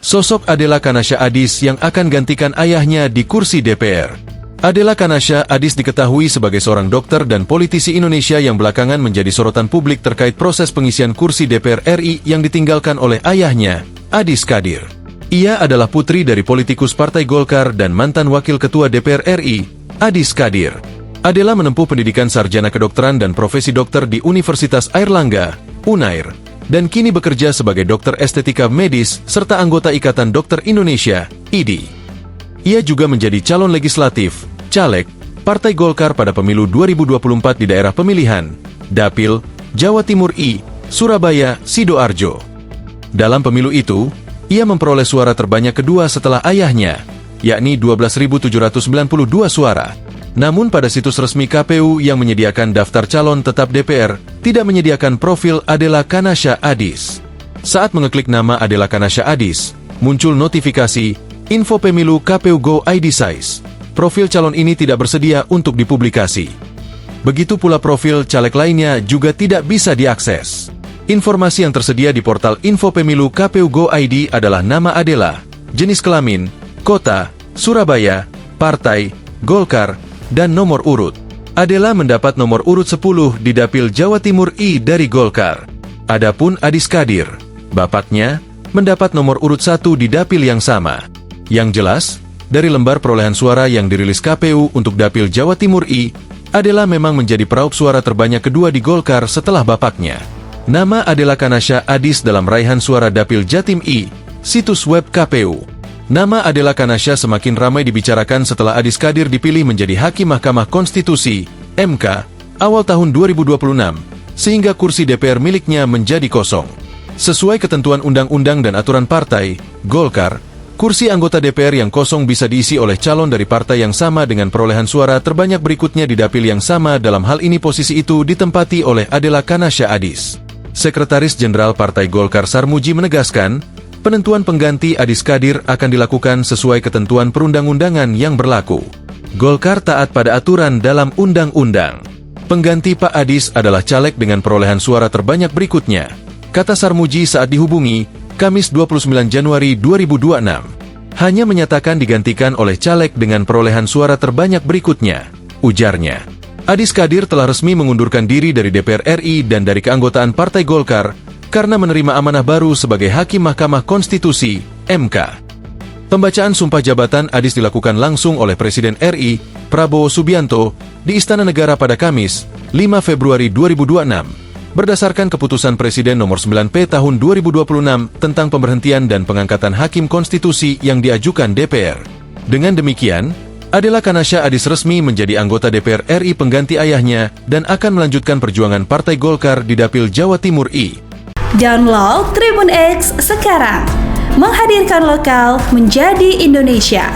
Sosok Adela Kanasha Adis yang akan gantikan ayahnya di kursi DPR. Adela Kanasha Adis diketahui sebagai seorang dokter dan politisi Indonesia yang belakangan menjadi sorotan publik terkait proses pengisian kursi DPR RI yang ditinggalkan oleh ayahnya, Adis Kadir. Ia adalah putri dari politikus Partai Golkar dan mantan Wakil Ketua DPR RI, Adis Kadir. Adela menempuh pendidikan sarjana kedokteran dan profesi dokter di Universitas Airlangga, UNAIR, dan kini bekerja sebagai dokter estetika medis serta anggota Ikatan Dokter Indonesia, IDI. Ia juga menjadi calon legislatif, caleg, Partai Golkar pada pemilu 2024 di daerah pemilihan, Dapil, Jawa Timur I, Surabaya, Sidoarjo. Dalam pemilu itu, ia memperoleh suara terbanyak kedua setelah ayahnya, yakni 12.792 suara. Namun pada situs resmi KPU yang menyediakan daftar calon tetap DPR, tidak menyediakan profil Adela Kanasha Adis. Saat mengeklik nama Adela Kanasha Adis, muncul notifikasi, info pemilu KPU Go ID Size. Profil calon ini tidak bersedia untuk dipublikasi. Begitu pula profil caleg lainnya juga tidak bisa diakses. Informasi yang tersedia di portal info pemilu KPU Go ID adalah nama Adela, jenis kelamin, kota, Surabaya, partai, Golkar, dan nomor urut. Adela mendapat nomor urut 10 di Dapil Jawa Timur I dari Golkar. Adapun Adis Kadir, bapaknya, mendapat nomor urut 1 di Dapil yang sama. Yang jelas, dari lembar perolehan suara yang dirilis KPU untuk Dapil Jawa Timur I, Adela memang menjadi peraup suara terbanyak kedua di Golkar setelah bapaknya. Nama Adela Kanasha Adis dalam raihan suara Dapil Jatim I, situs web KPU. Nama Adela Kanasha semakin ramai dibicarakan setelah Adis Kadir dipilih menjadi Hakim Mahkamah Konstitusi, MK, awal tahun 2026, sehingga kursi DPR miliknya menjadi kosong. Sesuai ketentuan undang-undang dan aturan partai, Golkar, kursi anggota DPR yang kosong bisa diisi oleh calon dari partai yang sama dengan perolehan suara terbanyak berikutnya di dapil yang sama. Dalam hal ini posisi itu ditempati oleh Adela Kanasha Adis. Sekretaris Jenderal Partai Golkar Sarmuji menegaskan, penentuan pengganti Adis Kadir akan dilakukan sesuai ketentuan perundang-undangan yang berlaku. Golkar taat pada aturan dalam undang-undang. Pengganti Pak Adis adalah caleg dengan perolehan suara terbanyak berikutnya, kata Sarmuji saat dihubungi, Kamis 29 Januari 2026. Hanya menyatakan digantikan oleh caleg dengan perolehan suara terbanyak berikutnya, ujarnya. Adis Kadir telah resmi mengundurkan diri dari DPR RI dan dari keanggotaan Partai Golkar, karena menerima amanah baru sebagai Hakim Mahkamah Konstitusi, MK. Pembacaan sumpah jabatan Adis dilakukan langsung oleh Presiden RI, Prabowo Subianto, di Istana Negara pada Kamis, 5 Februari 2026, berdasarkan keputusan Presiden nomor 9P tahun 2026 tentang pemberhentian dan pengangkatan Hakim Konstitusi yang diajukan DPR. Dengan demikian, Adela Kanasha Adis resmi menjadi anggota DPR RI pengganti ayahnya dan akan melanjutkan perjuangan Partai Golkar di Dapil Jawa Timur I. Download Tribun X sekarang, menghadirkan lokal menjadi Indonesia.